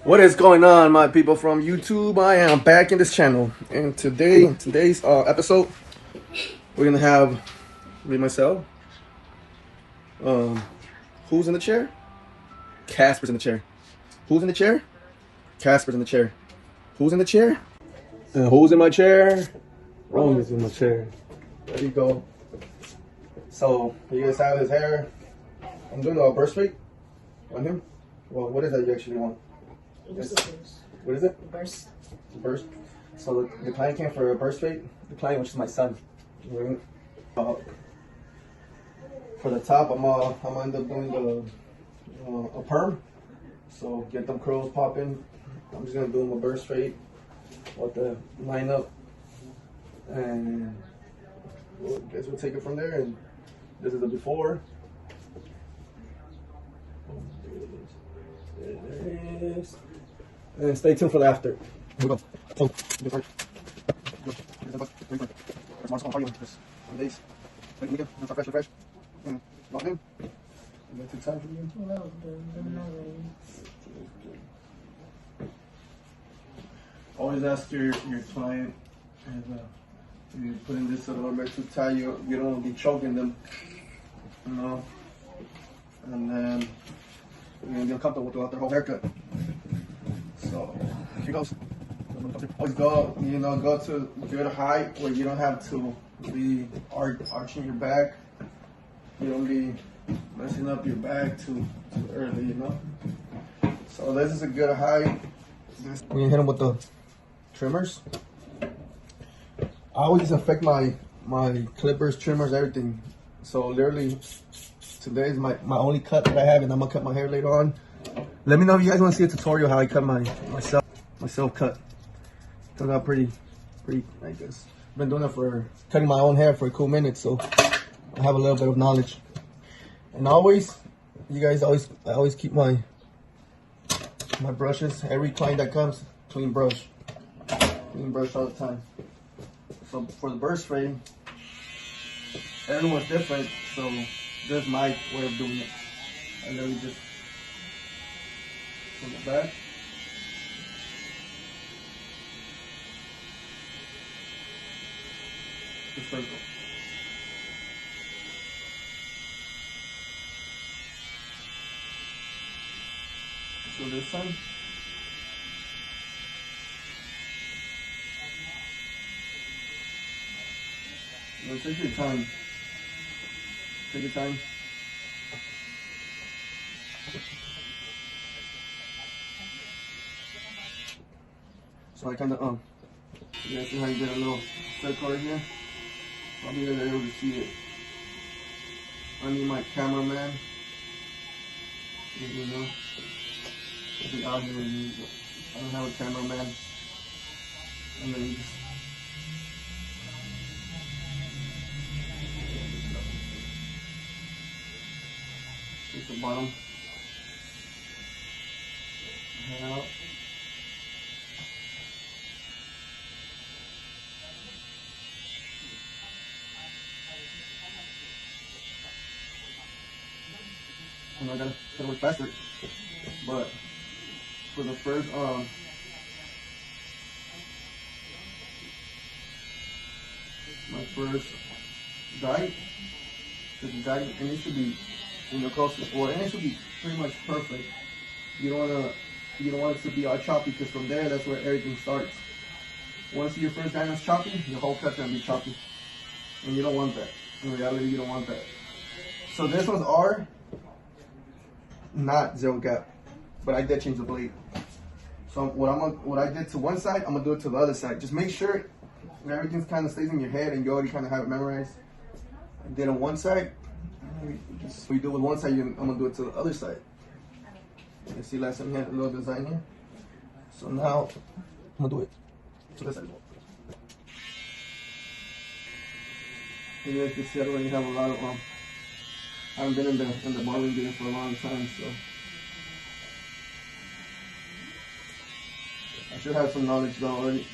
What is going on, my people from YouTube? I am back in this channel, and today's episode, we're gonna have me myself. Um, who's in the chair? Casper's in the chair. Who's in the chair? Casper's in the chair. Who's in the chair? And who's in my chair? Rome is in my chair. There you go. So you guys have his hair. I'm doing a burst rate on him. Well, what is that you actually want? What is it? Burst. Burst. So the client came for a burst rate. The client, which is my son. For the top, I'm end up doing a perm. So get them curls popping. I'm just gonna do them a burst rate with the lineup, and I guess we'll take it from there. And this is the before. There it is. And stay tuned for the after. Here we go. So, before. Tomorrow's how are you? Just 1 days. Like weekend, start fresh. Lock in. You got too tired for you? No, I'm not ready. Always ask your client if you put in this a little bit too tight, you don't want to be choking them. You know? And then you're gonna be uncomfortable throughout their whole haircut. So here goes. Always go to good height where you don't have to be arching your back. You don't be messing up your back too early, you know. So this is a good height. We're gonna hit them with the trimmers. I always disinfect my clippers, trimmers, everything. So literally today is my only cut that I have, and I'm gonna cut my hair later on. Let me know if you guys want to see a tutorial how I cut myself cut. Turned out pretty, I guess. Been doing it for cutting my own hair for a cool minute, so I have a little bit of knowledge. And I always keep my brushes. Every client that comes, clean brush all the time. So for the burst frame, everyone's different, so this is my way of doing it. I literally just from the back. The circle. So this side. Now take your time. Take your time. So I kind of you guys see how you get a little circle right here? I'll be able to see it. I need my cameraman. You know, if you're out here with me, I don't have a cameraman. And then you just take the bottom head out. And I gotta work faster. But for the first my first guide, it needs to be close to, or it needs to be pretty much perfect. You don't want it to be all choppy, because from there that's where everything starts. Once your first guide is choppy, your whole cut's gonna be choppy. And you don't want that. In reality, you don't want that. So this ones are not zero gap, but I did change the blade. So what I did to one side, I'm gonna do it to the other side. Just make sure everything kind of stays in your head and you already kind of have it memorized. I did on one side. Just we do it with one side, I'm gonna do it to the other side. You see, last time we had a little design here. So now I'm gonna do it to this side. You guys can see I already have a lot of I haven't been in the barbering game for a long time, so I should have some knowledge though already.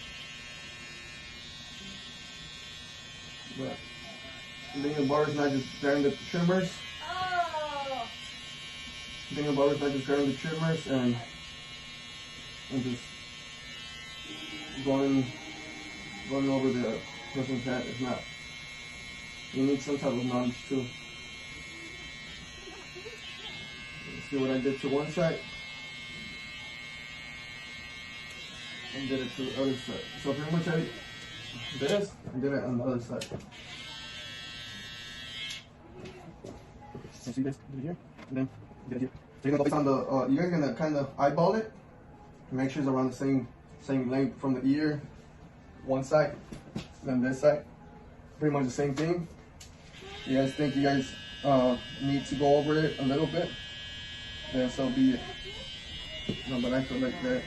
But being a barber is not just grabbing the trimmers. Being a barber is not just grabbing the trimmers and and just going over the person's head is not. You need some type of knowledge too. See what I did to one side and did it to the other side. So pretty much I did this and did it on the other side. You see this? Did it here? And then did it here. So you're gonna go based on the you guys gonna kind of eyeball it. Make sure it's around the same length from the ear, one side, then this side. Pretty much the same thing. You guys think you guys need to go over it a little bit, then so be it. No, but I feel like that.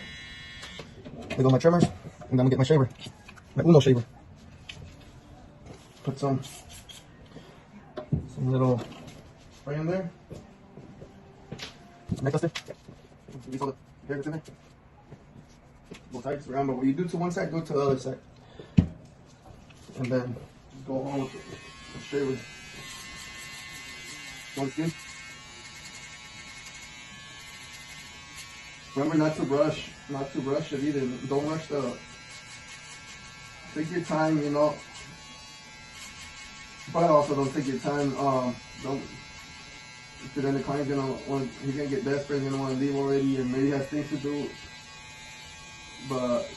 I got my trimmers, and then I'm gonna get my shaver, my Uno shaver. Put some little spray in there. Make us there. These all the hair that's in there. Both sides around, but what you do to one side, do it to the other side, and then go on with the shaver. Once good. Remember not to rush it either. Don't rush take your time, you know. But also don't take your time. Don't, because then the client's he's gonna get desperate, he's gonna want to leave already, and maybe has things to do. But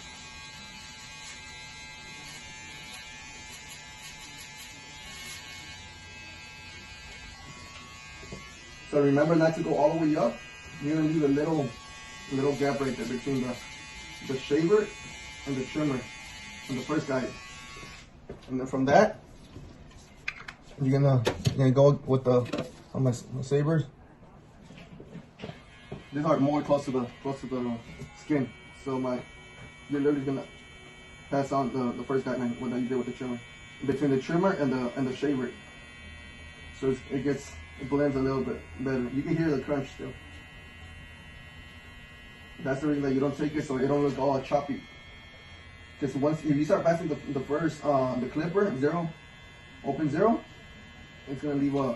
so remember not to go all the way up. You're gonna leave a little gap right there between the shaver and the trimmer and the first guy. And then from that, you're gonna go with my sabers. These are more close to the skin, so you're literally gonna pass on the first guy what you did with the trimmer, between the trimmer and the shaver. So it blends a little bit better. You can hear the crunch still. That's the reason that you don't take it so it don't look all choppy. Because if you start passing the first the clipper open zero, it's gonna leave a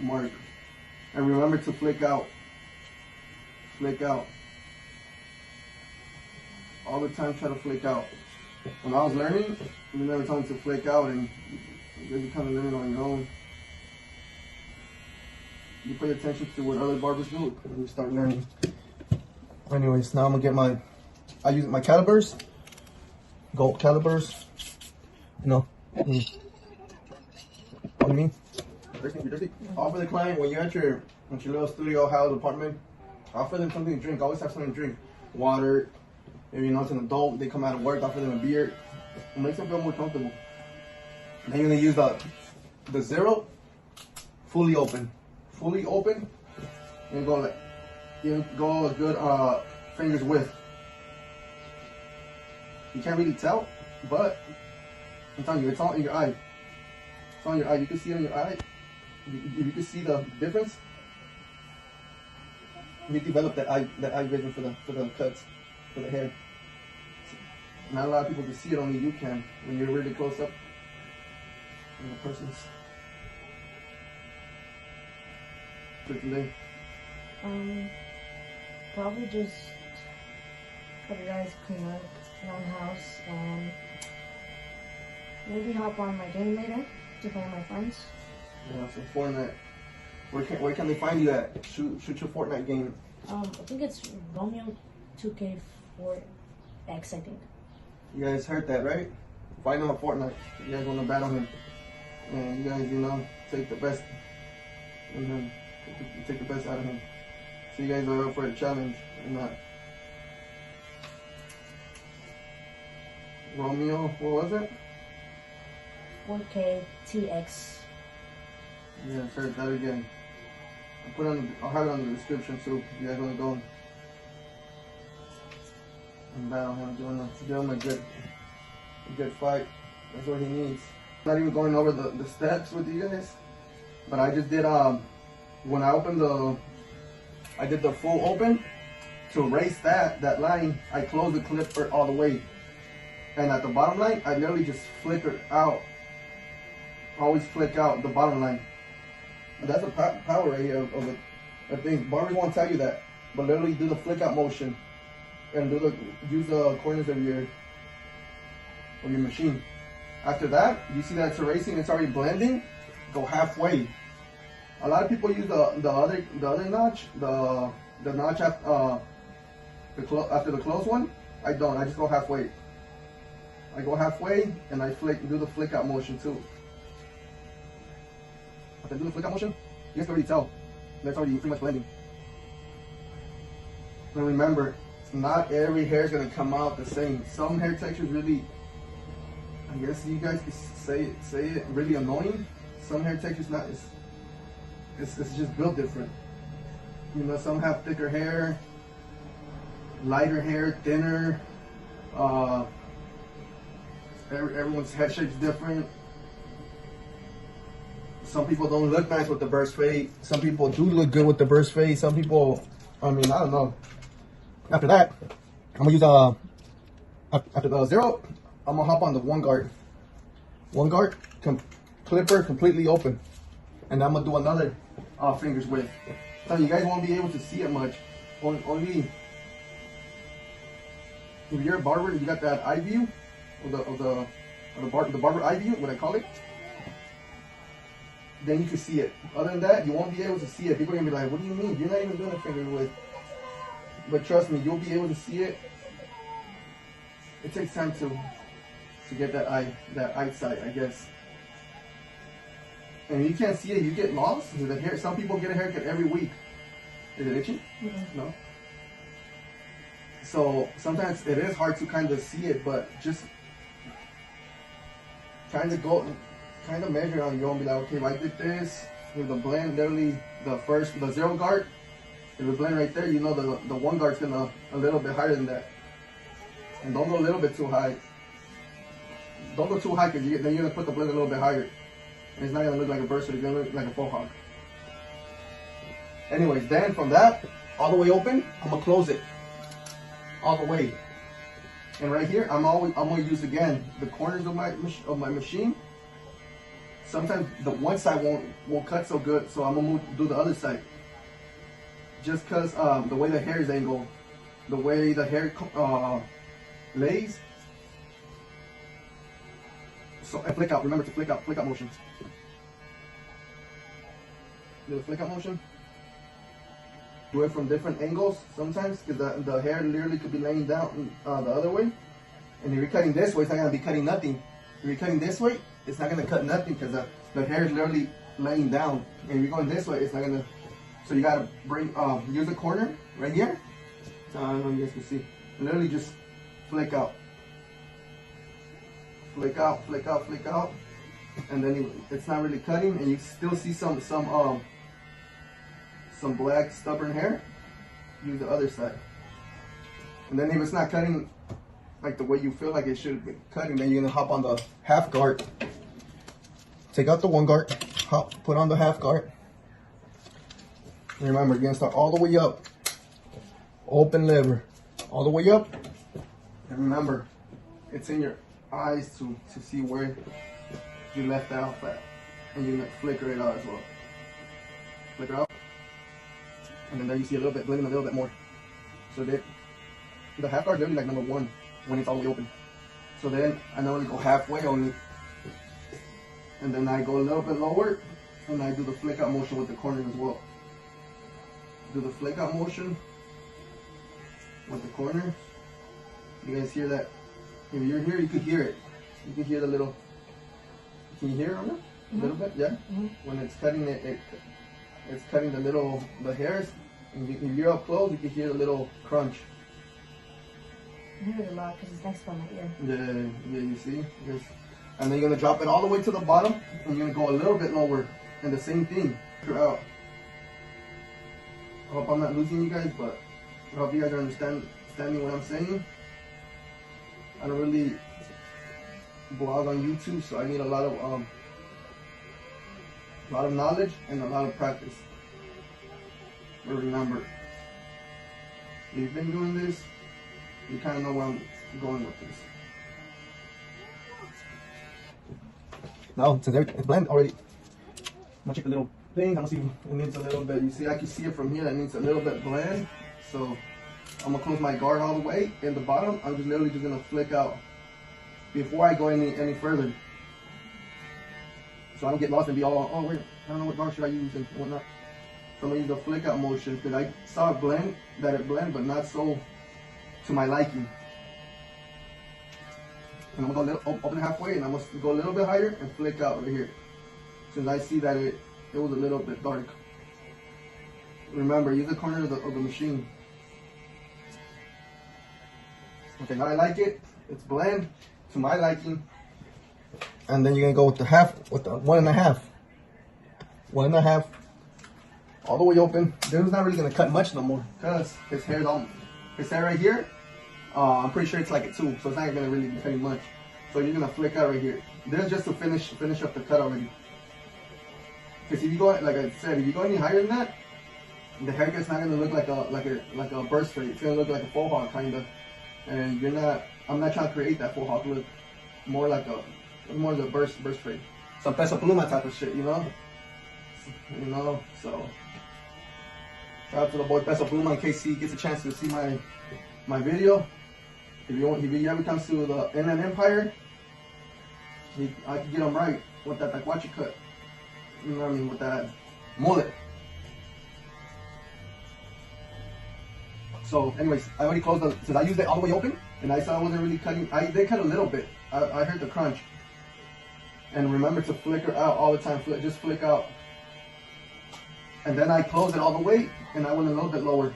mark. And remember to flick out. All the time try to flick out. When I was learning, we never told me to flick out, and you kind of learn it on your own. You pay attention to what other barbers do when you start learning. Anyways, now I'm gonna get I use my calipers, gold calipers. You know, what do you mean? Thirsty. Offer the client when you're at your little studio, house, apartment. Offer them something to drink. Always have something to drink. Water. Maybe it's an adult. They come out of work. Offer them a beer. It makes them feel more comfortable. Then you're gonna use the zero, fully open, and go a good fingers width. You can't really tell, but I'm telling you, it's all in your eye. It's on your eye. You can see it in your eye. You can see the difference. You develop that eye vision for the cuts, for the hair. Not a lot of people can see it. Only you can when you're really close up in the person's. Today. Probably just cut it eyes, clean up around the house, and maybe hop on my game later to play with my friends. Yeah, so Fortnite. Where can they find you at? Shoot your Fortnite game. I think it's Romeo 2K4X, I think. You guys heard that, right? Find him on Fortnite. You guys want to battle him. And you guys, take the best in him. Take the best out of him. So you guys are up for a challenge or not. Romeo, what was it? 4KTX. Yeah, heard that again. I'll have it on the description too. If you guys want to go and battle him, give him a good fight. That's what he needs. Not even going over the steps with you guys, but I just did when I opened I did the full open. To erase that line, I closed the clipper all the way, and at the bottom line, I literally just flicker out. Always flick out the bottom line. And that's the power right here of it. I think barbers won't tell you that, but literally do the flick out motion. and use the corners of your machine. After that, you see that it's erasing, it's already blending. Go halfway. A lot of people use the other notch, the notch after the close one. I don't. I just go halfway. I go halfway and I do the flick out motion too. After I do the flick out motion, you guys can already tell that's already pretty much blending. But remember, not every hair is gonna come out the same. Some hair textures really, I guess you guys could say it, really annoying. Some hair textures not. It's just built different. You know, some have thicker hair, lighter hair, thinner. Everyone's head shape's different. Some people don't look nice with the burst fade. Some people do look good with the burst fade. Some people, I mean, I don't know. After that, I'm gonna use after the 0, I'm gonna hop on the 1 guard. 1 guard, clipper completely open, and I'm gonna do another fingers width. So you guys won't be able to see it much. Only if you're a barber, you got that eye view, the barber eye view, what I call it. Then you can see it. Other than that, you won't be able to see it. People are gonna be like, "What do you mean? You're not even doing a finger width." But trust me, you'll be able to see it. It takes time to get that eye sight, I guess. And you can't see it, you get lost. The hair. Some people get a haircut every week. Is it itchy? Mm-hmm. No. So sometimes it is hard to kind of see it, but just kind of measure on your own. Be like, okay, if I did this with the blend, literally the 0 guard, if the blend right there, you know the 1 guard's gonna a little bit higher than that. And don't go a little bit too high. Don't go too high because then you're gonna put the blend a little bit higher. And it's not gonna look like a burst, it's gonna look like a faux hawk. Anyways, then from that, all the way open, I'm gonna close it. All the way. And right here, I'm gonna use again the corners of my machine. Sometimes the one side won't cut so good, so I'm gonna do the other side. Just cause the way the hair is angled, the way the hair lays. So and flick out. Remember to flick out motion. Do the flick out motion. Do it from different angles sometimes, because the hair literally could be laying down the other way. And if you're cutting this way, it's not gonna be cutting nothing. If you're cutting this way, it's not gonna cut nothing because the hair is literally laying down. And if you're going this way, it's not gonna. So you gotta use a corner right here. So I don't know if you guys can see. Literally just flick out. Flick out, flick out, flick out. And then it's not really cutting, and you still see some black stubborn hair. Use the other side. And then if it's not cutting like the way you feel like it should be cutting, then you're gonna hop on the half guard. Take out the 1 guard, put on the half guard. Remember, you're gonna start all the way up. Open lever, all the way up. And remember, it's in your eyes to see where you left off at. And you're gonna flicker it out as well. Flicker out. And then there you see a little bit, blending a little bit more. So then, the half guard is literally like number 1 when it's all the way open. So then I normally go halfway only. And then I go a little bit lower, and I do the flick out motion with the corners as well. Do the flick out motion with the corner. You guys hear that? If you're here, you could hear it. You can hear the little. Can you hear it, Rona? A little bit, yeah. When it's cutting it's cutting the hairs. And if you're up close, you can hear the little crunch. I hear it a lot because it's next by my ear. Yeah, you see? Yes. And then you're gonna drop it all the way to the bottom, and you're gonna go a little bit lower, and the same thing throughout. I hope I'm not losing you guys, but I hope you guys are understanding what I'm saying. I don't really blog on YouTube, so I need a lot of knowledge and a lot of practice. But remember, if you've been doing this, you kind of know where I'm going with this. Now, since it's blend already, I'm gonna check the little thing. I'm gonna see if it needs a little bit. You see, I can see it from here. That needs a little bit blend. So I'm gonna close my guard all the way. In the bottom, I'm just literally just gonna flick out before I go any further. So I don't get lost and be all, oh wait, I don't know what guard should I use and whatnot. So I'm gonna use the flick out motion because I saw it blend, but not so to my liking. And I'm gonna go open halfway, and I'm gonna go a little bit higher and flick out right here. Since I see that it was a little bit dark. Remember, use the corner of the machine. Okay, now I like it. It's blend to my liking. And then you're gonna go with the 1.5. 1.5. All the way open. This is not really gonna cut much no more because his hair right here. I'm pretty sure it's like a 2, so it's not gonna really be cutting much. So you're gonna flick out right here. This is just to finish up the cut already. Because if you go, like I said, if you go any higher than that, the haircut's not gonna look like a burst fade. It's gonna look like a faux hawk kinda. And I'm not trying to create that faux hawk look. More like the burst fade. Some peso pluma type of shit, you know? So shout out to the boy Peso Pluma in case he gets a chance to see my video. If he ever comes to the Inland Empire, I can get him right with that taquachi cut. You know what I mean? With that mullet. So anyways, I already closed since I used it all the way open and I saw I wasn't really cutting. They cut a little bit. I heard the crunch. And remember to flicker out all the time. Just flick out. And then I closed it all the way and I went a little bit lower.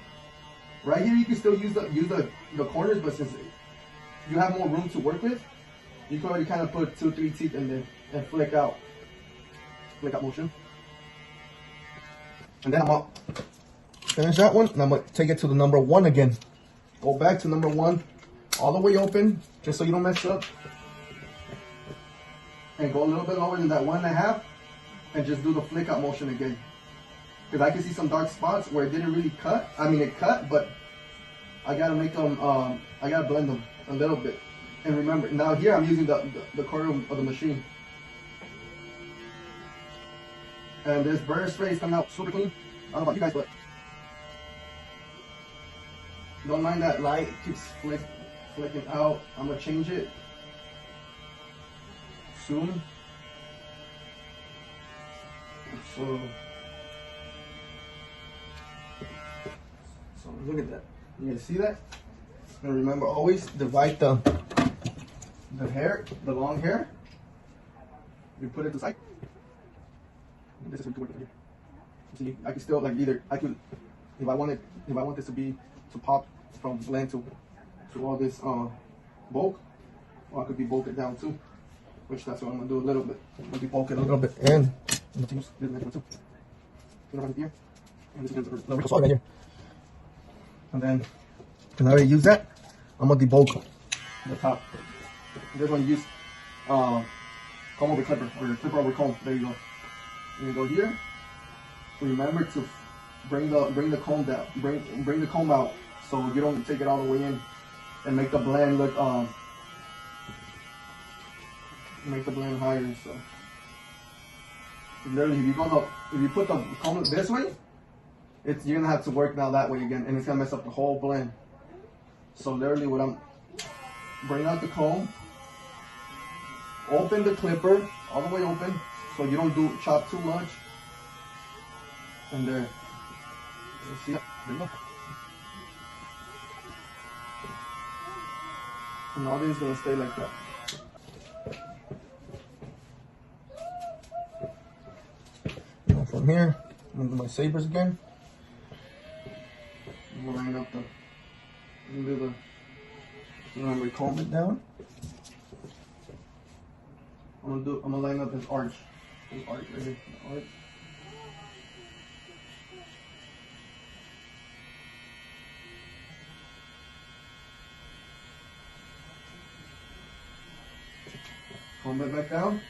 Right here you can still use the corners, but since you have more room to work with, you can already kind of put 2-3 teeth in there and flick out motion. And then I'm gonna finish that one and I'm gonna take it to the number 1 again. Go back to number 1, all the way open, just so you don't mess up. And go a little bit lower than that 1.5 and just do the flick out motion again. Because I can see some dark spots where it didn't really cut. I mean, it cut, but I gotta make them, I gotta blend them a little bit. And remember, now here I'm using the corner of the machine. And this burner spray is coming out super clean. I don't know about you guys, but don't mind that light. It keeps flicking out. I'm gonna change it soon. So look at that. You guys see that? And remember, always divide the hair, the long hair. You put it to the side. This is working here. See, I can still if I want this to pop from blend to all this bulk, or I could be bulk it down too. Which that's what I'm gonna do a little bit. I'm gonna be bulk it a little bit, and I'm gonna use this next one too. Right here, and this is the wrinkle right here. And then, can I already use that? I'm gonna debulk the top. This one use comb over clipper or clipper over comb. There you go. You go here. Remember to bring the comb down. Bring the comb out so you don't take it all the way in, and make the blend look make the blend higher. So literally, if you put the comb this way, you're gonna have to work now that way again, and it's gonna mess up the whole blend. So literally, what I'm bring out the comb, open the clipper all the way open, so you don't chop too much. And there, you see that? There you go. And all this is gonna stay like that. Now from here, I'm gonna do my sabers again. I'm gonna line up remember, comb it down. I'm gonna line up this arch. This arch right here. The arch. Comb it back down.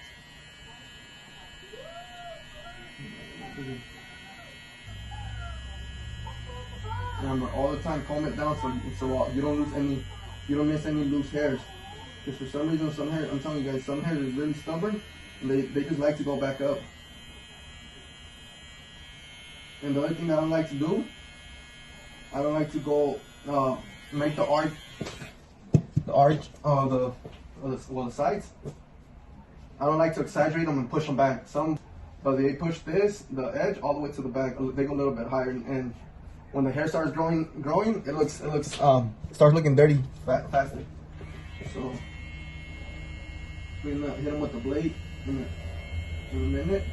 Remember, all the time comb it down so you don't miss any loose hairs. Because for some reason, some hair, I'm telling you guys, some hair is really stubborn, and they just like to go back up. And the other thing that I don't like to do, I don't like to go make the arch, the sides. I don't like to exaggerate them and push them back. But they push the edge all the way to the back. They go a little bit higher, and when the hair starts growing, it starts looking dirty faster. So we're gonna hit them with the blade in a minute,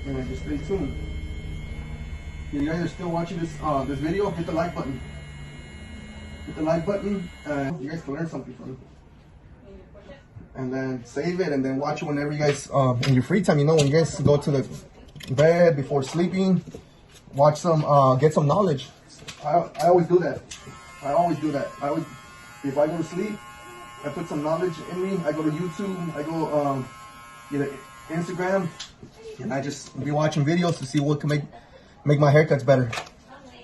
and then just stay tuned. If you guys are still watching this video, hit the like button. Hit the like button, and you guys can learn something from it. And then save it, and then watch it whenever you guys, in your free time. You know, when you guys go to the bed before sleeping, watch some, get some knowledge. I always do that. If I go to sleep, I put some knowledge in me. I go to YouTube, I go, Instagram, and I just be watching videos to see what can make my haircuts better.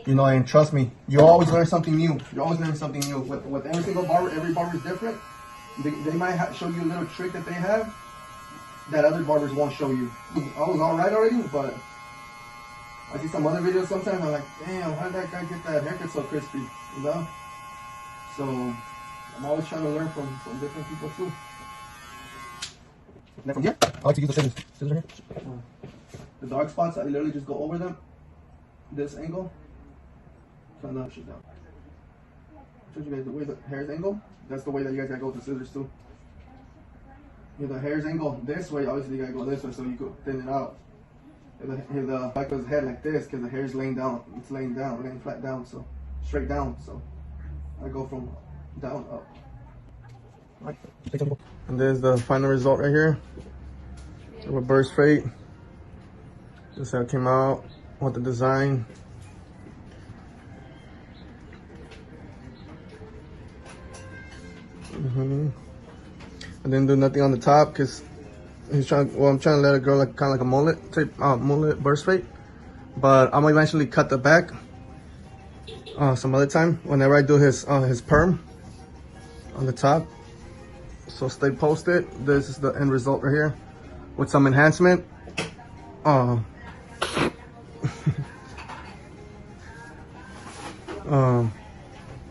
You know, and trust me, you always learn something new. With every single barber, every barber is different. They might show you a little trick that they have that other barbers won't show you. I was alright already, but I see some other videos sometimes. I'm like, damn, how did that guy get that haircut so crispy? You know? So I'm always trying to learn from different people too. Then from here, I like to use the scissors. Scissors right here. The dark spots, I literally just go over them. This angle. Trying to push it down. I showed you guys the way the hair's angle. That's the way that you guys gotta go with the scissors too. If the hair's angle this way, obviously you gotta go this way so you could thin it out. If the back of his head like this, because the hair's laying down, it's laying flat down, so straight down. So I go from down up. And there's the final result right here of a burst fade. This is how it came out with the design. I didn't do nothing on the top because I'm trying to let it grow like kind of like a mullet type, mullet burst fade. But I'm gonna eventually cut the back some other time whenever I do his perm on the top. So stay posted. This is the end result right here with some enhancement. The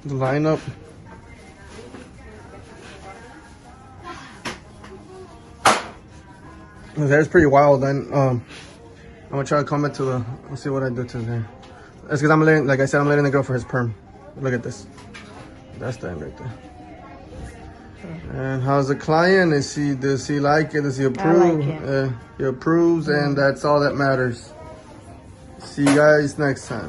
lineup. His hair's pretty wild. Then I'm gonna try to comment to the. Let's see what I do to his hair. That's because I'm letting, like I said, I'm letting it go for his perm. Look at this. That's the end right there. And how's the client? Does he like it? Does he approve? I like it. He approves, and that's all that matters. See you guys next time.